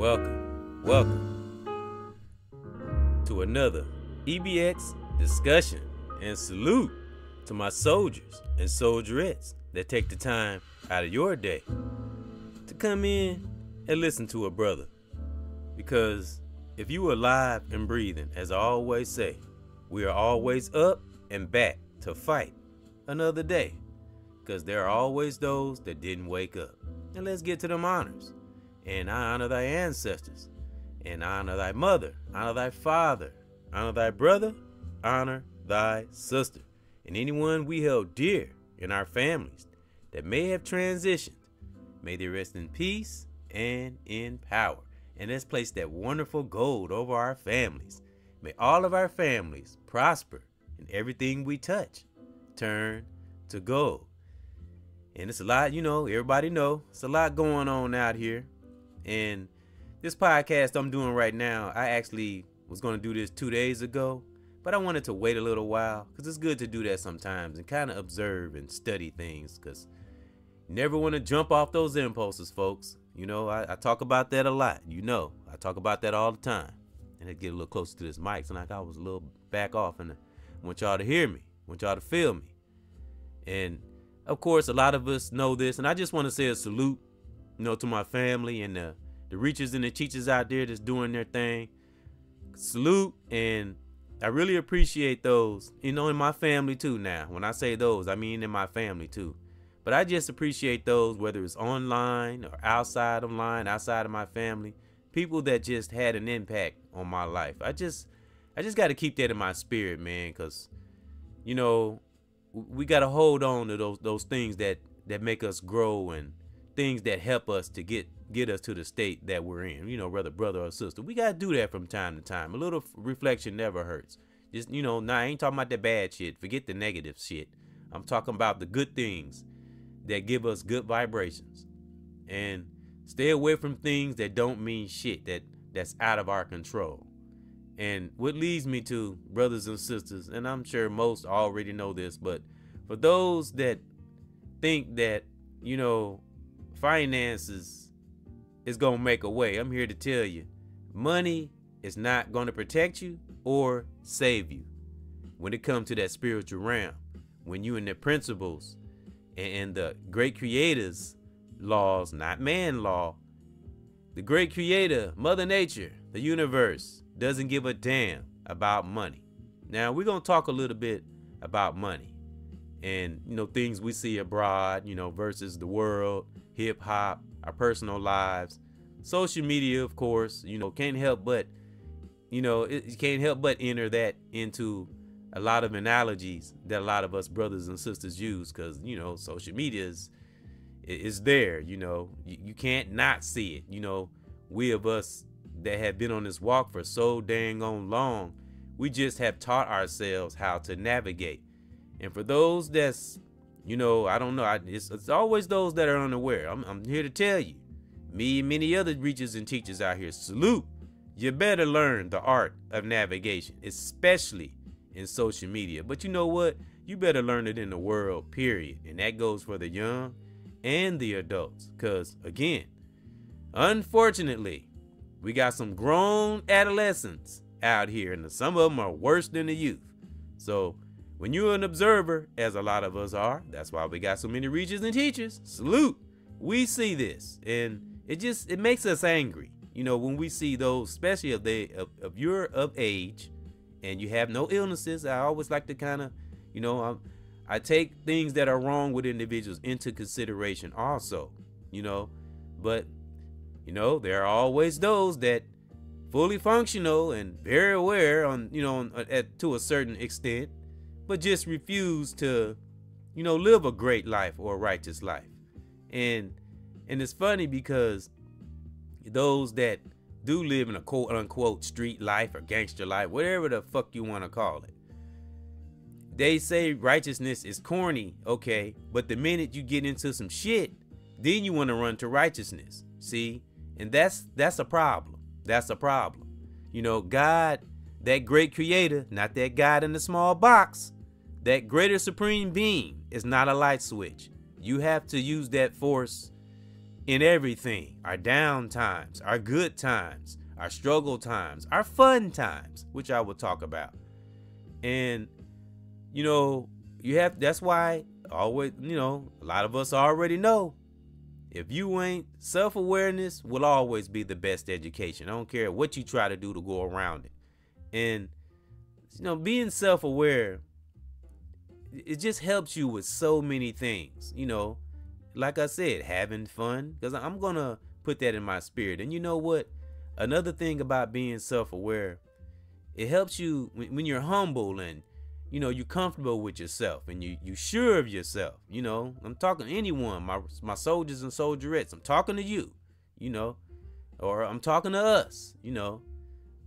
welcome to another EBX discussion, and salute to my soldiers and soldierettes that take the time out of your day to come in and listen to a brother. Because if you are alive and breathing, as I always say, we are always up and back to fight another day. Because there are always those that didn't wake up. And let's get to them honors. And I honor thy ancestors, and honor thy mother, honor thy father, honor thy brother, honor thy sister, and anyone we held dear in our families that may have transitioned. May they rest in peace and in power. And let's place that wonderful gold over our families. May all of our families prosper, and everything we touch turn to gold. And it's a lot, everybody know, it's a lot going on out here. And this podcast I'm doing right now, I actually was going to do this 2 days ago, but I wanted to wait a little while because it's good to do that sometimes and kind of observe and study things, because you never want to jump off those impulses, folks. I talk about that a lot. I talk about that all the time. And I get a little closer to this mic, so like I was a little back off, and I want y'all to hear me, want y'all to feel me. And of course, a lot of us know this, and I just want to say a salute, to my family and the reachers and the teachers out there that's doing their thing. Salute, and I really appreciate those, in my family too now. When I say those, I mean in my family too. But I just appreciate those, whether it's online or outside of line, outside of my family, people that just had an impact on my life. I just got to keep that in my spirit, man, because, we got to hold on to those things that make us grow, and things that help us to get us to the state that we're in, whether brother or sister. We got to do that from time to time. A little reflection never hurts. Just, now I ain't talking about the bad shit. Forget the negative shit. I'm talking about the good things that give us good vibrations. And stay away from things that don't mean shit, that's out of our control. And what leads me to, brothers and sisters, and I'm sure most already know this, but for those that think that, finances is going to make a way, I'm here to tell you, money is not going to protect you or save you when it comes to that spiritual realm. When you in the principles and the great creator's laws, not man law, the great creator, Mother Nature, the universe, doesn't give a damn about money. Now, we're going to talk a little bit about money and, things we see abroad, versus the world, hip hop, our personal lives, social media, of course, can't help but, it can't help but enter that into a lot of analogies that a lot of us brothers and sisters use, because, social media is there, you can't not see it. We of us that have been on this walk for so dang on long, we just have taught ourselves how to navigate. And for those that's, I don't know, it's always those that are unaware. I'm here to tell you, me and many other reachers and teachers out here, salute. You better learn the art of navigation, especially in social media. But you know what? You better learn it in the world, period. And that goes for the young and the adults. Because, again, unfortunately, we got some grown adolescents out here, and some of them are worse than the youth. So when you're an observer, as a lot of us are, that's why we got so many reachers and teachers, salute. We see this, and it makes us angry, when we see those, especially if you're of age and you have no illnesses. I always like to kind of, I take things that are wrong with individuals into consideration also, but there are always those that fully functional and very aware on, to a certain extent, but just refuse to, live a great life or a righteous life. And it's funny because those that do live in a quote unquote street life or gangster life, whatever the fuck you want to call it, they say righteousness is corny. Okay. But the minute you get into some shit, then you want to run to righteousness. See? And that's a problem. That's a problem. God, that great creator, not that God in the small box, that greater supreme being is not a light switch. You have to use that force in everything, our down times, our good times, our struggle times, our fun times, which I will talk about. And, you know, that's why always, you know, a lot of us already know, if you ain't, self-awareness will always be the best education. I don't care what you try to do to go around it. And, you know, being self-aware, it just helps you with so many things. You know, like I said, having fun, because I'm going to put that in my spirit. And you know what? Another thing about being self-aware, it helps you when you're humble and, you know, you're comfortable with yourself and you sure of yourself. You know, I'm talking to anyone, my soldiers and soldierettes. I'm talking to you, you know, or I'm talking to us, you know,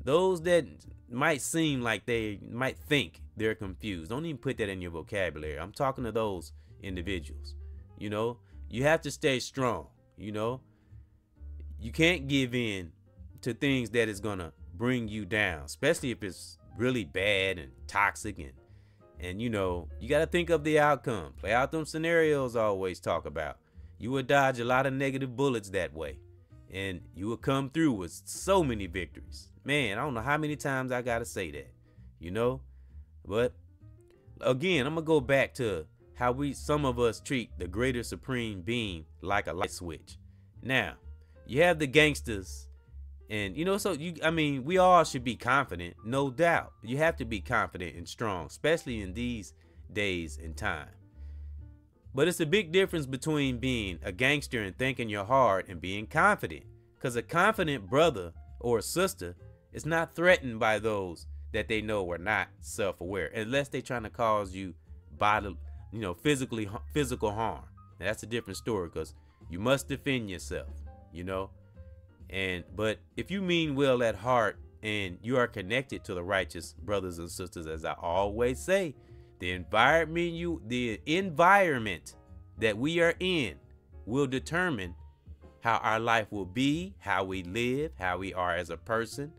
those that might seem like they might think they're confused. Don't even put that in your vocabulary. I'm talking to those individuals. You know, you have to stay strong. You know, you can't give in to things that is gonna bring you down, especially if it's really bad and toxic. And you know, you got to think of the outcome. Play out them scenarios I always talk about. You will dodge a lot of negative bullets that way, and you will come through with so many victories. Man, I don't know how many times I got to say that, you know. But again, I'm gonna go back to how some of us treat the greater supreme being like a light switch. Now, you have the gangsters, and you know, so I mean, we all should be confident, no doubt. You have to be confident and strong, especially in these days and time. But it's a big difference between being a gangster and thinking you're hard and being confident. Because a confident brother or sister is not threatened by those that they know are not self-aware, unless they're trying to cause you bodily, you know, physical harm. Now, that's a different story, because you must defend yourself, you know. But if you mean well at heart and you are connected to the righteous brothers and sisters, as I always say, the environment that we are in will determine how our life will be, how we live, how we are as a person,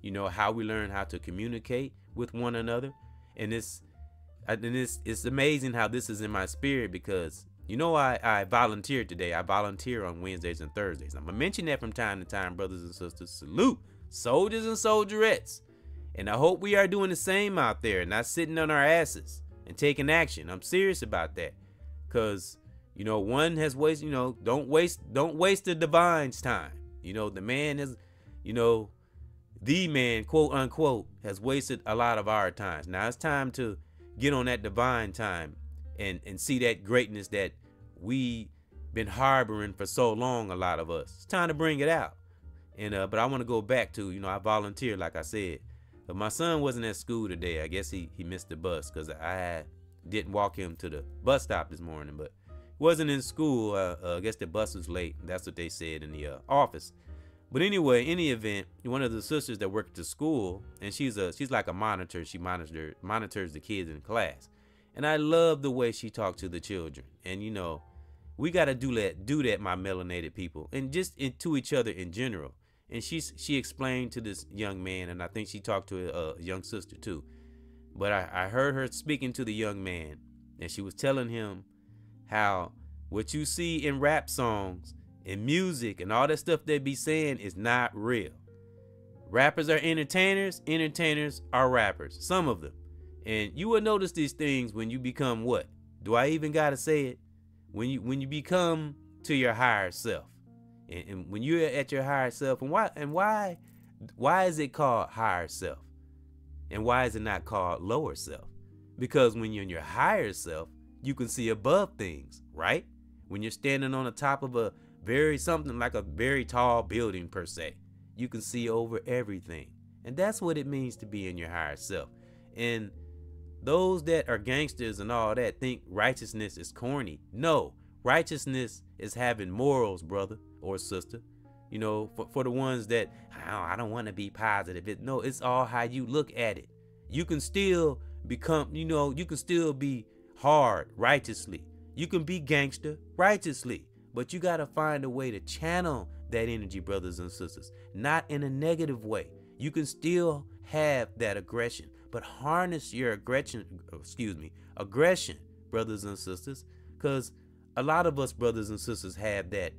you know, how we learn how to communicate with one another. And it's amazing how this is in my spirit, because you know, I volunteered today. I volunteer on Wednesdays and Thursdays. I'm going to mention that from time to time, brothers and sisters. Salute, soldiers and soldierettes. And I hope we are doing the same out there, not sitting on our asses and taking action. I'm serious about that. Because, you know, one has wasted, you know, don't waste the divine's time. You know, the man is, you know, the man, quote unquote, has wasted a lot of our times. Now it's time to get on that divine time and see that greatness that we been harboring for so long, a lot of us. It's time to bring it out. And but I want to go back to, you know, I volunteered, like I said. But my son wasn't at school today. I guess he missed the bus, because I didn't walk him to the bus stop this morning. But he wasn't in school. I guess the bus was late. That's what they said in the office. But anyway, in the event, one of the sisters that worked at the school, and she's like a monitor. She monitors the kids in class. And I love the way she talked to the children. And, you know, we got to do that, my melanated people, and just to each other in general. And she explained to this young man, and I think she talked to a young sister too. But I heard her speaking to the young man, and she was telling him how what you see in rap songs and music and all that stuff they be saying is not real. Rappers are entertainers. Entertainers are rappers. Some of them. And you will notice these things when you become what? Do I even gotta say it? When you become to your higher self, and when you're at your higher self, and why is it called higher self, and why is it not called lower self? Because when you're in your higher self, you can see above things, right? When you're standing on the top of something like a very tall building per se, you can see over everything, and that's what it means to be in your higher self. And those that are gangsters and all that think righteousness is corny. No, righteousness is having morals, brother or sister. You know, for the ones that, I don't want to be positive. No, it's all how you look at it. You can still become, you know, you can still be hard righteously. You can be gangster righteously. But you got to find a way to channel that energy, brothers and sisters. Not in a negative way. You can still have that aggression, but harness your aggression, brothers and sisters, because a lot of us brothers and sisters have that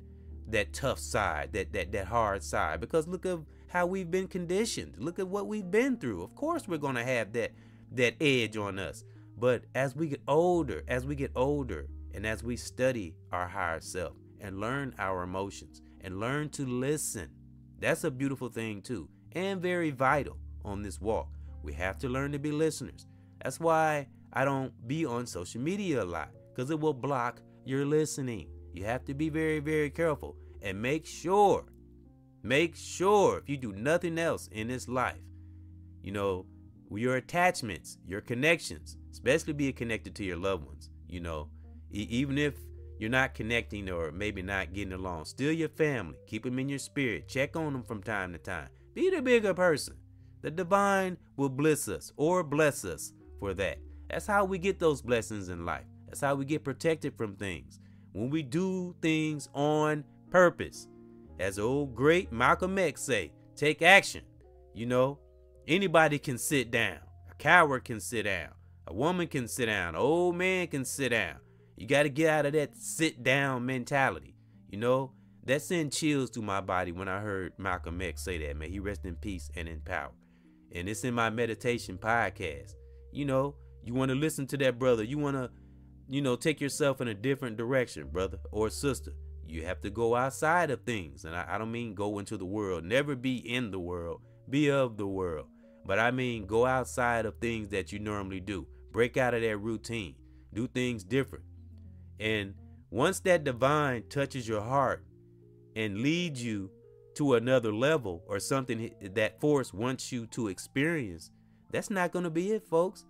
that tough side, that hard side, because look at how we've been conditioned. Look at what we've been through. Of course we're going to have that edge on us. But as we get older, and as we study our higher self and learn our emotions and learn to listen, that's a beautiful thing too, and very vital on this walk. We have to learn to be listeners. That's why I don't be on social media a lot, because it will block your listening. You have to be very, very careful, and make sure if you do nothing else in this life, your attachments, your connections, especially being connected to your loved ones, even if you're not connecting or maybe not getting along, still your family. Keep them in your spirit. Check on them from time to time. Be the bigger person. The divine will bless us for that. That's how we get those blessings in life. That's how we get protected from things. When we do things on purpose. As old great Malcolm X say, take action. Anybody can sit down. A coward can sit down. A woman can sit down. An old man can sit down. You got to get out of that sit down mentality. That sent chills through my body when I heard Malcolm X say that, man. He rest in peace and in power. And it's in my meditation podcast. You want to listen to that, brother. You want to, take yourself in a different direction, brother or sister. You have to go outside of things. And I don't mean go into the world. Never be in the world. Be of the world. But I mean go outside of things that you normally do. Break out of that routine. Do things different. And once that divine touches your heart and leads you to another level, or something that force wants you to experience, that's not going to be it, folks.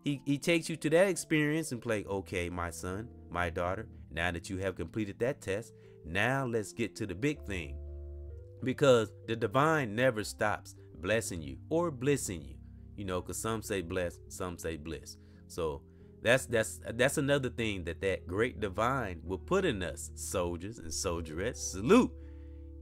He takes you to that experience and play, okay, my son, my daughter, now that you have completed that test, now let's get to the big thing. Because the divine never stops blessing you or blissing you, because some say bless, some say bliss. So that's another thing that great divine will put in us, soldiers and soldierettes. Salute.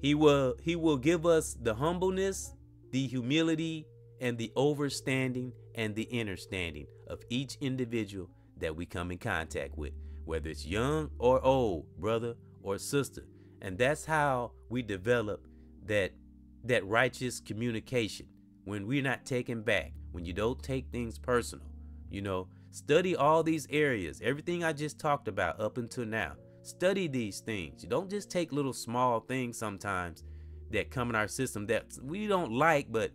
He will give us the humbleness, the humility, and the overstanding and the understanding of each individual that we come in contact with, whether it's young or old, brother or sister. And that's how we develop that righteous communication, when we're not taken back, when you don't take things personal. Study all these areas, everything I just talked about up until now. Study these things. You don't just take little small things sometimes that come in our system that we don't like, but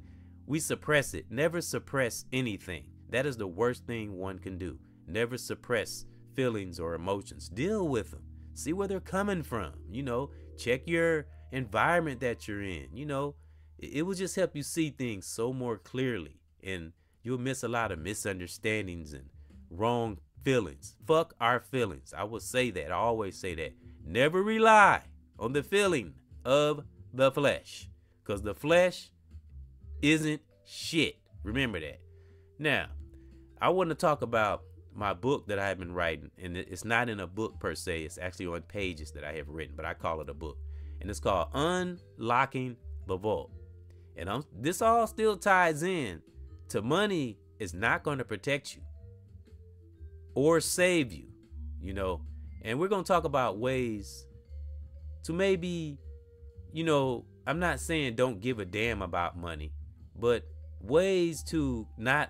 we suppress it. Never suppress anything. That is the worst thing one can do. Never suppress feelings or emotions. Deal with them. See where they're coming from. Check your environment that you're in. It will just help you see things so more clearly, and you'll miss a lot of misunderstandings and wrong feelings. Fuck our feelings. I will say that. I always say that. Never rely on the feeling of the flesh, because the flesh isn't shit. Remember that. Now, I want to talk about my book that I have been writing, and it's not in a book per se. It's actually on pages that I have written, but I call it a book, and it's called Unlocking the Vault. And this all still ties in to money is not going to protect you or save you, and we're going to talk about ways to maybe, I'm not saying don't give a damn about money, but ways to not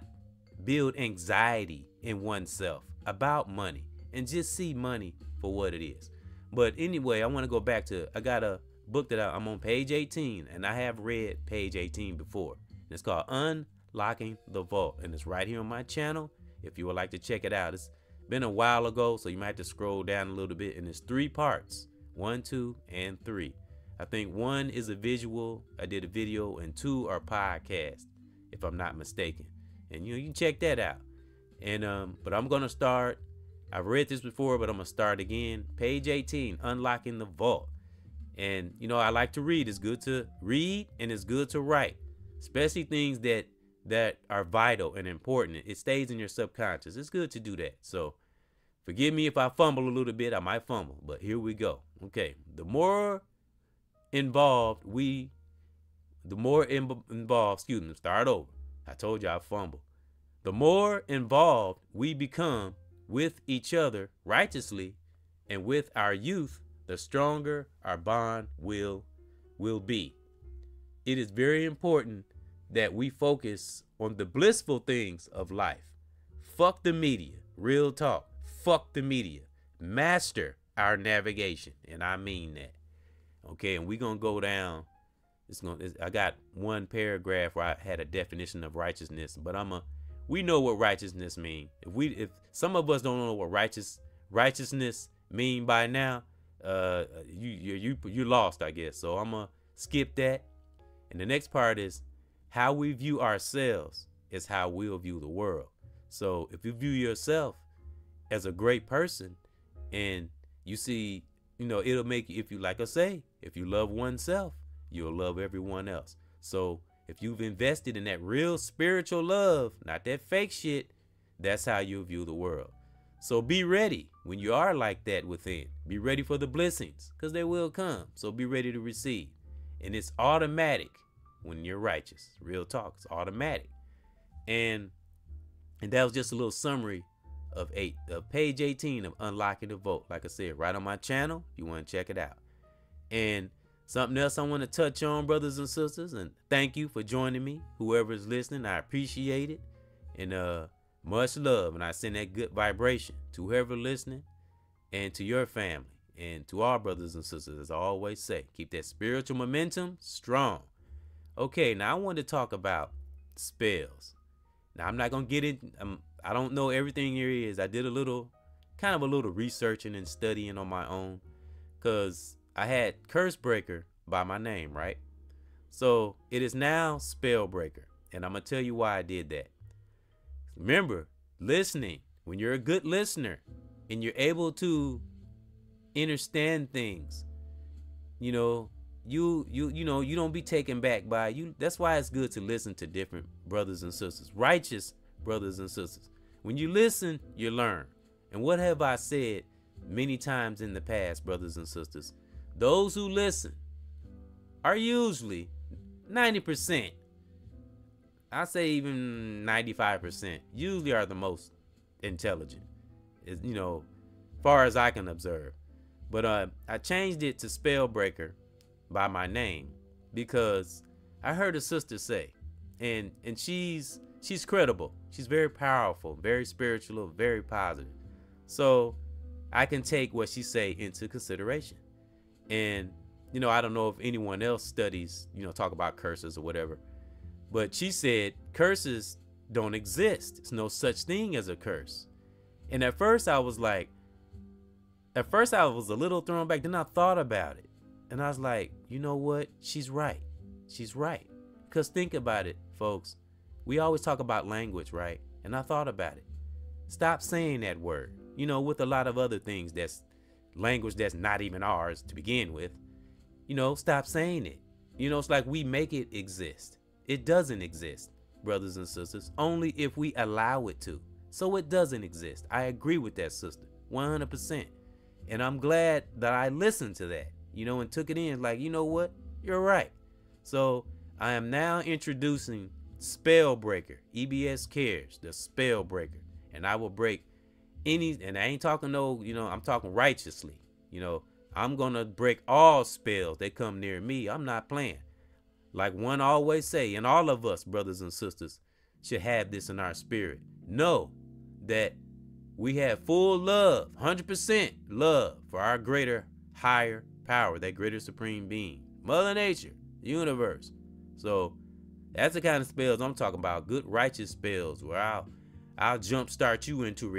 build anxiety in oneself about money and just see money for what it is. But anyway, I want to go back to, I got a book that I'm on page 18, and I have read page 18 before. It's called Unlocking the Vault, and it's right here on my channel if you would like to check it out. It's been a while ago, so you might have to scroll down a little bit, and it's 3 parts, 1, 2, and 3. I think 1 is a visual, I did a video, and 2 are podcasts, if I'm not mistaken. And you can check that out. And but I'm gonna start, I've read this before, but I'm gonna start again. Page 18, Unlocking the Vault. And I like to read. It's good to read, and it's good to write, especially things that are vital and important. It stays in your subconscious. It's good to do that. So forgive me if I fumble a little bit. I might fumble, but here we go. Okay. The more involved, excuse me, start over. I told you I fumble. The more involved we become with each other righteously and with our youth, the stronger our bond will be. It is very important that we focus on the blissful things of life. Fuck the media. Real talk. Fuck the media. Master our navigation. And I mean that. Okay, and we're going to go down. I got one paragraph where I had a definition of righteousness, but we know what righteousness mean. If some of us don't know what righteousness mean by now, you lost, I guess. So I'm gonna skip that. And the next part is how we view ourselves is how we'll view the world. So if you view yourself as a great person, and you see, it'll make you, like I say, if you love oneself, you'll love everyone else. So if you've invested in that real spiritual love, not that fake shit, that's how you'll view the world. So be ready when you are like that within. Be ready for the blessings, because they will come. So be ready to receive. And it's automatic when you're righteous. Real talk, it's automatic. And that was just a little summary of page 18 of Unlocking the Vote. Like I said, right on my channel, if you want to check it out. And something else I want to touch on, brothers and sisters, and thank you for joining me. Whoever is listening, I appreciate it. And much love. And I send that good vibration to whoever listening, and to your family, and to our brothers and sisters. As I always say, keep that spiritual momentum strong. Okay, now I want to talk about spells. Now I'm not going to get it. I don't know everything there is. I did a little researching and studying on my own, because I had Curse Breaker by my name, right? So it is now Spell Breaker. And I'm going to tell you why I did that. Remember, listening, when you're a good listener and you're able to understand things, you don't be taken back by you. That's why it's good to listen to different brothers and sisters, righteous brothers and sisters. When you listen, you learn. And what have I said many times in the past, brothers and sisters? Those who listen are usually 90%. I say even 95% usually are the most intelligent, far as I can observe. But I changed it to Spell Breaker by my name because I heard a sister say, and she's credible. She's very powerful, very spiritual, very positive. So I can take what she say into consideration. And I don't know if anyone else studies, talk about curses or whatever. But she said curses don't exist. There's no such thing as a curse. And at first I was a little thrown back. Then I thought about it. And I was like, you know what? She's right. She's right. Because think about it, folks. We always talk about language, right? And I thought about it. Stop saying that word. With a lot of other things that's language that's not even ours to begin with. Stop saying it. It's like we make it exist. It doesn't exist, brothers and sisters, only if we allow it to. So it doesn't exist. I agree with that, sister, 100%. And I'm glad that I listened to that, and took it in like, you know what? You're right. So I am now introducing Spell Breaker, EBXCARES, the Spell Breaker. And I will break and I ain't talking I'm talking righteously. I'm going to break all spells that come near me. I'm not playing. Like one always say, and all of us, brothers and sisters, should have this in our spirit. Know that we have full love, 100% love for our greater, higher power, that greater supreme being, Mother Nature, the universe. So that's the kind of spells I'm talking about. Good righteous spells where I'll jumpstart you into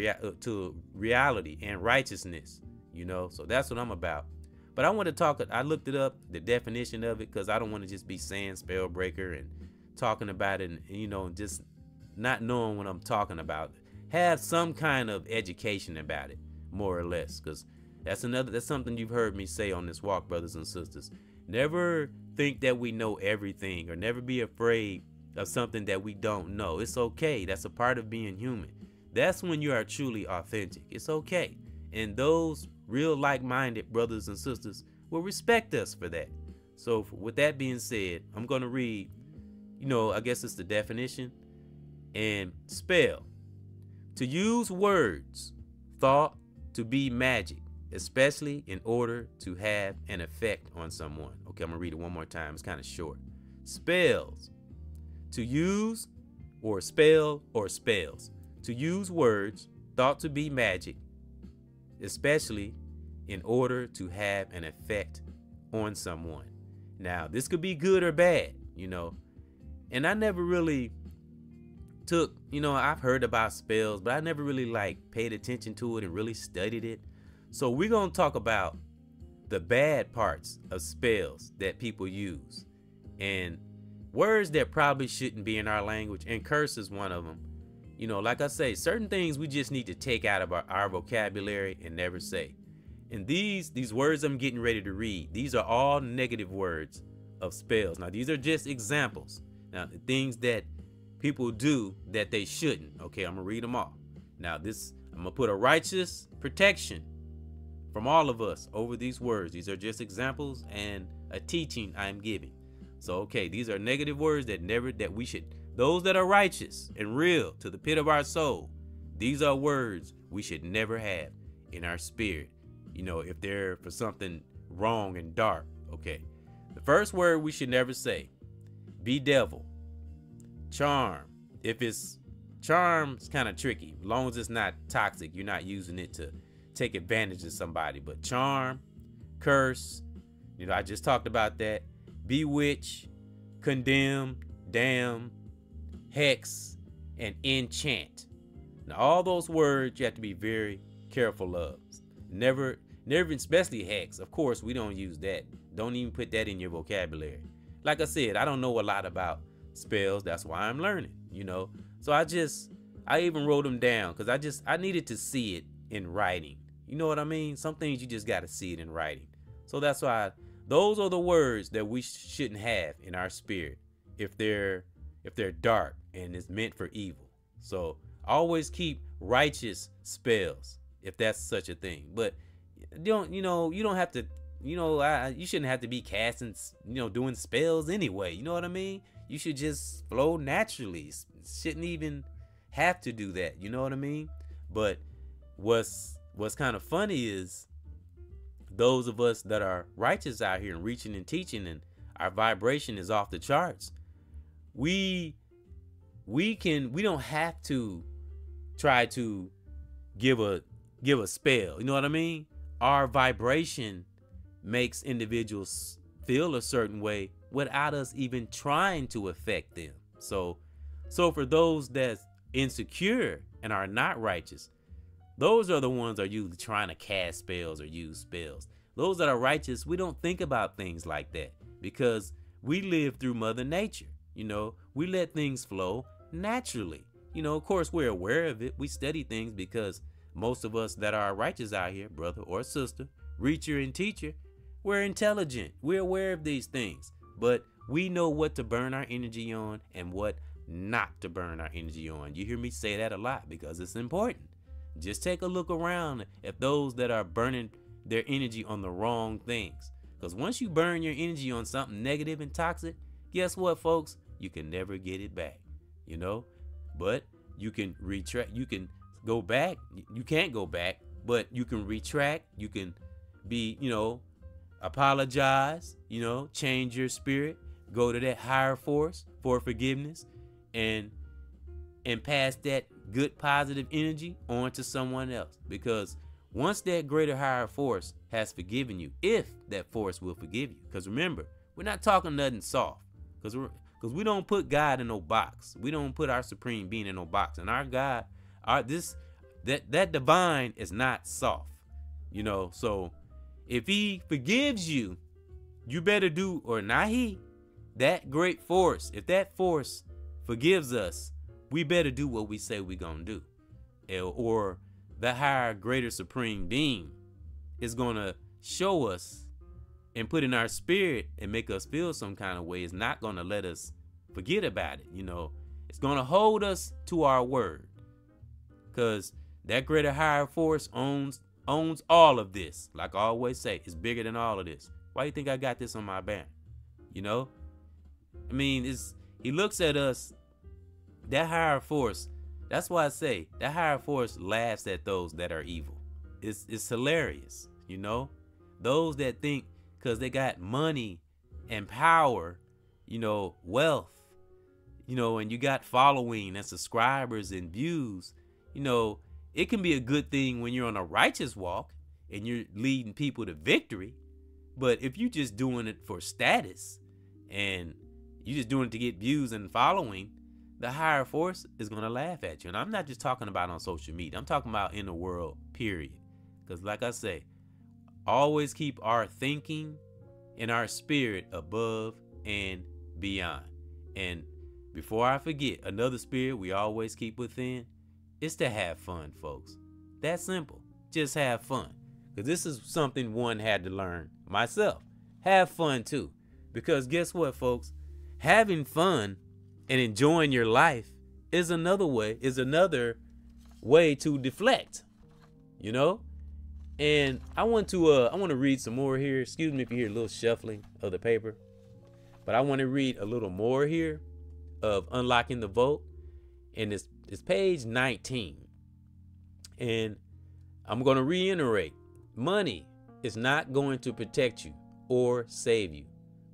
reality and righteousness. So that's what I'm about. But I want to talk, I looked it up, the definition of it, because I don't want to just be saying Spell Breaker and talking about it and, just not knowing what I'm talking about. Have some kind of education about it, more or less, because that's something you've heard me say on this walk, brothers and sisters. Never think that we know everything, or never be afraid of something that we don't know. It's okay. That's a part of being human. That's when you are truly authentic. It's okay. And those real like-minded brothers and sisters will respect us for that. So with that being said, I'm going to read, I guess it's the definition. And spell, to use words, thought, to be magic, especially in order to have an effect on someone. Okay, I'm gonna read it one more time. It's kind of short. Spells. To use or spell or spells. To use words thought to be magic, especially in order to have an effect on someone. Now, this could be good or bad, you know. And I never really took, you know, I've heard about spells, but I never really like paid attention to it and really studied it. So we're going to talk about the bad parts of spells that people use and words that probably shouldn't be in our language, and curse is one of them. You know, like I say, certain things we just need to take out of our vocabulary and never say. And these words I'm getting ready to read, these are all negative words of spells. Now, these are just examples. Now, the things that people do that they shouldn't. Okay, I'm gonna read them all. Now, I'm gonna put a righteous protection from all of us over these words. These are just examples and a teaching I'm giving. So, okay, these are negative words that we should, those that are righteous and real to the pit of our soul, these are words we should never have in our spirit. You know, if they're for something wrong and dark. Okay, the first word we should never say: bedevil, charm. If it's charm, it's kind of tricky. As long as it's not toxic, you're not using it to take advantage of somebody. But charm, curse, you know, I just talked about that. Bewitch, condemn, damn, hex, and enchant. Now, all those words you have to be very careful of. Never, especially hex. Of course, we don't use that. Don't even put that in your vocabulary. Like I said, I don't know a lot about spells. That's why I'm learning, you know. So I even wrote them down because I needed to see it in writing. You know what I mean? Some things you just got to see it in writing. So that's why those are the words that we shouldn't have in our spirit if they're dark and it's meant for evil. So always keep righteous spells if that's such a thing. But you don't have to, you shouldn't have to be casting, doing spells anyway. You know what I mean? You should just flow naturally. Shouldn't even have to do that. You know what I mean? But what's kind of funny is those of us that are righteous out here and reaching and teaching, and our vibration is off the charts. We don't have to try to give a spell. You know what I mean? Our vibration makes individuals feel a certain way without us even trying to affect them. So for those that's insecure and are not righteous, those are the ones that are usually trying to cast spells or use spells. Those that are righteous, we don't think about things like that because we live through Mother Nature. You know, we let things flow naturally. You know, of course, we're aware of it. We study things because most of us that are righteous out here, brother or sister, reacher and teacher, we're intelligent. We're aware of these things, but we know what to burn our energy on and what not to burn our energy on. You hear me say that a lot because it's important. Just take a look around at those that are burning their energy on the wrong things. Because once you burn your energy on something negative and toxic, guess what, folks? You can never get it back, you know? But you can retract, you can go back. You can't go back, but you can retract. You can be, apologize, change your spirit, go to that higher force for forgiveness and pass that good positive energy on to someone else. Because once that greater higher force has forgiven you, if that force will forgive you, because remember, we're not talking nothing soft, because we don't put God in no box. We don't put our supreme being in no box. And our God, that divine is not soft, so if he forgives you, you better do, or not he, that great force, if that force forgives us, we better do what we say we're gonna do. Or the higher, greater supreme being is gonna show us and put in our spirit and make us feel some kind of way. It's not gonna let us forget about it. It's gonna hold us to our word, because that greater higher force owns all of this. Like I always say, it's bigger than all of this. Why do you think I got this on my banner? I mean, he looks at us, that higher force. That's why I say that higher force laughs at those that are evil. It's hilarious. you know? Those that think because they got money and power, wealth, and you got following and subscribers and views, it can be a good thing when you're on a righteous walk and you're leading people to victory. But if you're just doing it for status and you're just doing it to get views and following, the higher force is going to laugh at you. And I'm not just talking about on social media. I'm talking about in the world, period. Because like I say, always keep our thinking and our spirit above and beyond. And before I forget, another spirit we always keep within is to have fun, folks. That's simple. Just have fun. Because this is something one had to learn myself. Have fun too. Because guess what, folks? Having fun and enjoying your life is another way to deflect, And I want to read some more here. Excuse me if you hear a little shuffling of the paper, but I want to read a little more here of Unlocking the Vote, and it's page 19. And I'm going to reiterate, money is not going to protect you or save you.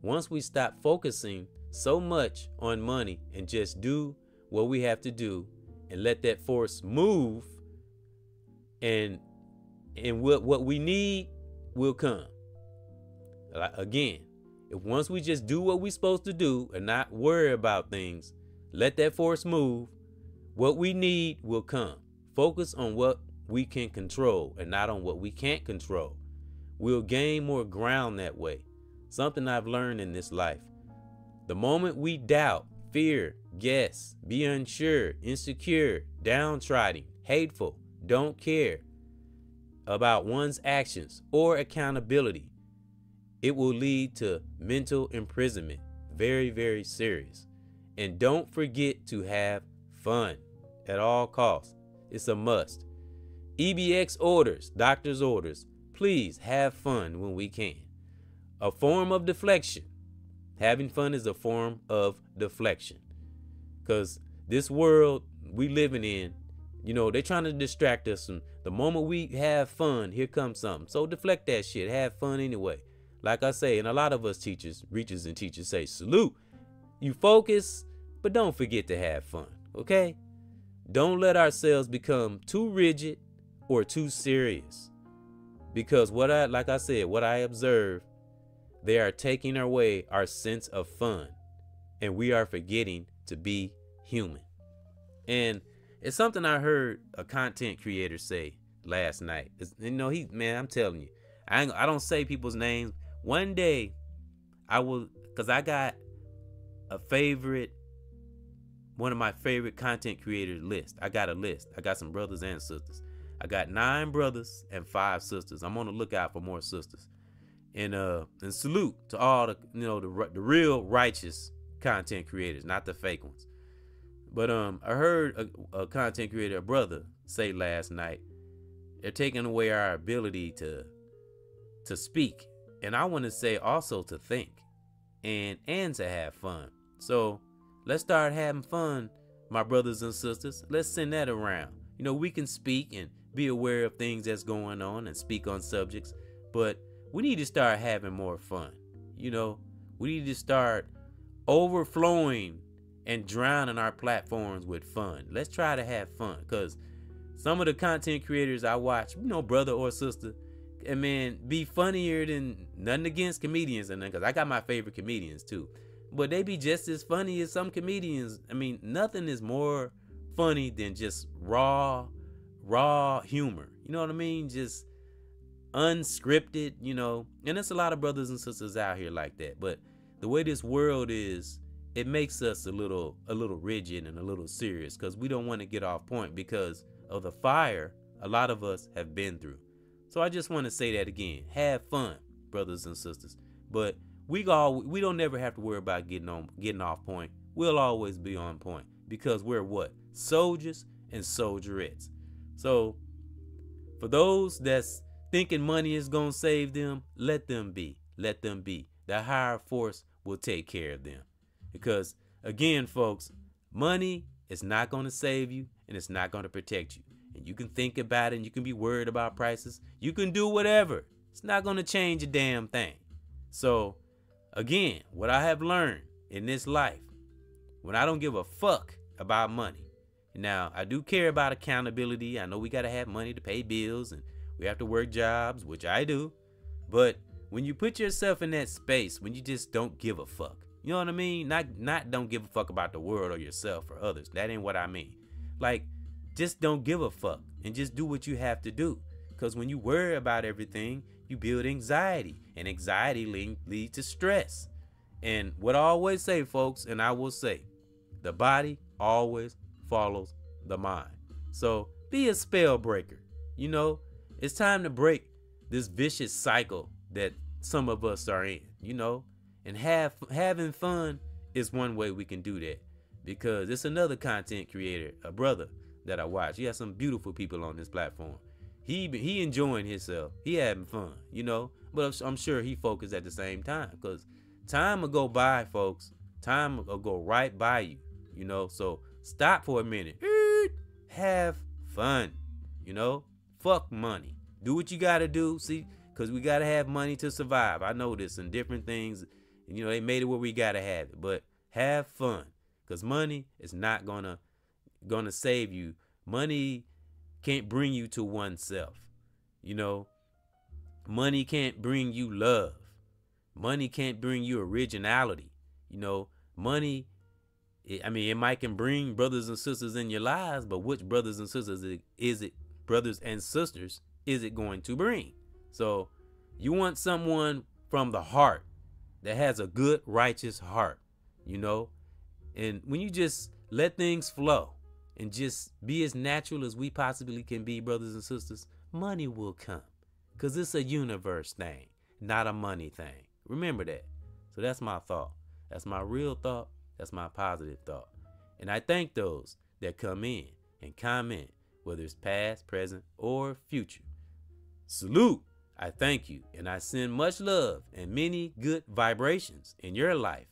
Once we stop focusing so much on money and just do what we have to do and let that force move, and what we need will come. Again, if once we just do what we're supposed to do and not worry about things, let that force move, what we need will come. Focus on what we can control and not on what we can't control. We'll gain more ground that way. Something I've learned in this life. The moment we doubt, fear, guess, be unsure, insecure, downtrodden, hateful, don't care about one's actions or accountability, it will lead to mental imprisonment. Very, very serious. And don't forget to have fun at all costs. It's a must. EBX orders, doctor's orders, please have fun when we can. A form of deflection. Having fun is a form of deflection. Because this world we living in, they're trying to distract us. And the moment we have fun, here comes something. So deflect that shit. Have fun anyway. Like I say, and a lot of us teachers, reachers and teachers say, salute. You focus, but don't forget to have fun. Okay? Don't let ourselves become too rigid or too serious. Because what I observe, they are taking away our sense of fun, and we are forgetting to be human. And it's something I heard a content creator say last night. I'm telling you, I don't say people's names. One day I will, because I got one of my favorite content creators list. I got a list. I got some brothers and sisters. I got 9 brothers and 5 sisters. I'm on the lookout for more sisters. And salute to all the real righteous content creators, not the fake ones. But I heard a content creator, a brother, say last night, they're taking away our ability to speak, and I want to say also to think and to have fun. So let's start having fun, my brothers and sisters. Let's send that around. We can speak and be aware of things that's going on and speak on subjects, but we need to start having more fun. We need to start overflowing and drowning our platforms with fun. Let's try to have fun, because some of the content creators I watch, brother or sister, and man, be funnier than, nothing against comedians, and because I got my favorite comedians too, but they be just as funny as some comedians. Nothing is more funny than just raw humor. You know what I mean? Just unscripted, and there's a lot of brothers and sisters out here like that. But the way this world is, it makes us a little rigid and a little serious, because we don't want to get off point because of the fire a lot of us have been through. So I just want to say that again. Have fun, brothers and sisters. But we don't never have to worry about getting off point. We'll always be on point, because we're what? Soldiers and soldierettes. So for those that's thinking money is going to save them, let them be. Let them be. The higher force will take care of them. Because again, folks, money is not going to save you, and it's not going to protect you. And you can think about it, and you can be worried about prices. You can do whatever. It's not going to change a damn thing. So, again, what I have learned in this life, when I don't give a fuck about money. Now, I do care about accountability. I know we got to have money to pay bills and we have to work jobs, which I do. But when you put yourself in that space, when you just don't give a fuck, you know what I mean? Not don't give a fuck about the world or yourself or others. That ain't what I mean. Like, just don't give a fuck and just do what you have to do. Because when you worry about everything, you build anxiety, and anxiety leads to stress. And what I always say, folks, and I will say, the body always follows the mind. So be a spell breaker. You know, it's time to break this vicious cycle that some of us are in, you know, and having fun is one way we can do that, because it's another content creator, a brother that I watch. He has some beautiful people on this platform. He enjoying himself. He having fun, you know, but I'm sure he focused at the same time, because time will go by, folks. Time will go right by you, you know. So stop for a minute. Have fun, you know. Fuck money. Do what you got to do. See, because we got to have money to survive. I know this, and different things, you know, they made it where we got to have it. But have fun, because money is not gonna save you. Money can't bring you to oneself. You know, money can't bring you love. Money can't bring you originality. You know, money, it might can bring brothers and sisters in your lives, but which brothers and sisters is it going to bring? So you want someone from the heart that has a good, righteous heart, you know? And when you just let things flow and just be as natural as we possibly can be, brothers and sisters, money will come. Because it's a universe thing, not a money thing. Remember that. So that's my thought. That's my real thought. That's my positive thought. And I thank those that come in and comment, whether it's past, present, or future. Salute. I thank you, and I send much love and many good vibrations in your life,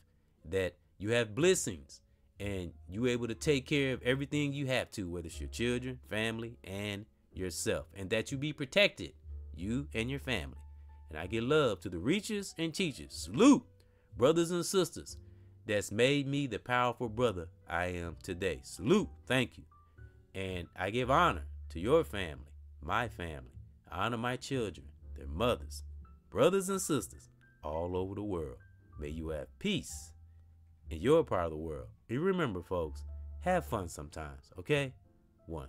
that you have blessings and you able to take care of everything you have to, whether it's your children, family, and yourself, and that you be protected, you and your family. And I give love to the reachers and teachers. Salute, brothers and sisters, that's made me the powerful brother I am today. Salute. Thank you. And I give honor to your family, my family. I honor my children, their mothers, brothers and sisters all over the world. May you have peace in your part of the world. And remember, folks, have fun sometimes, okay? 1.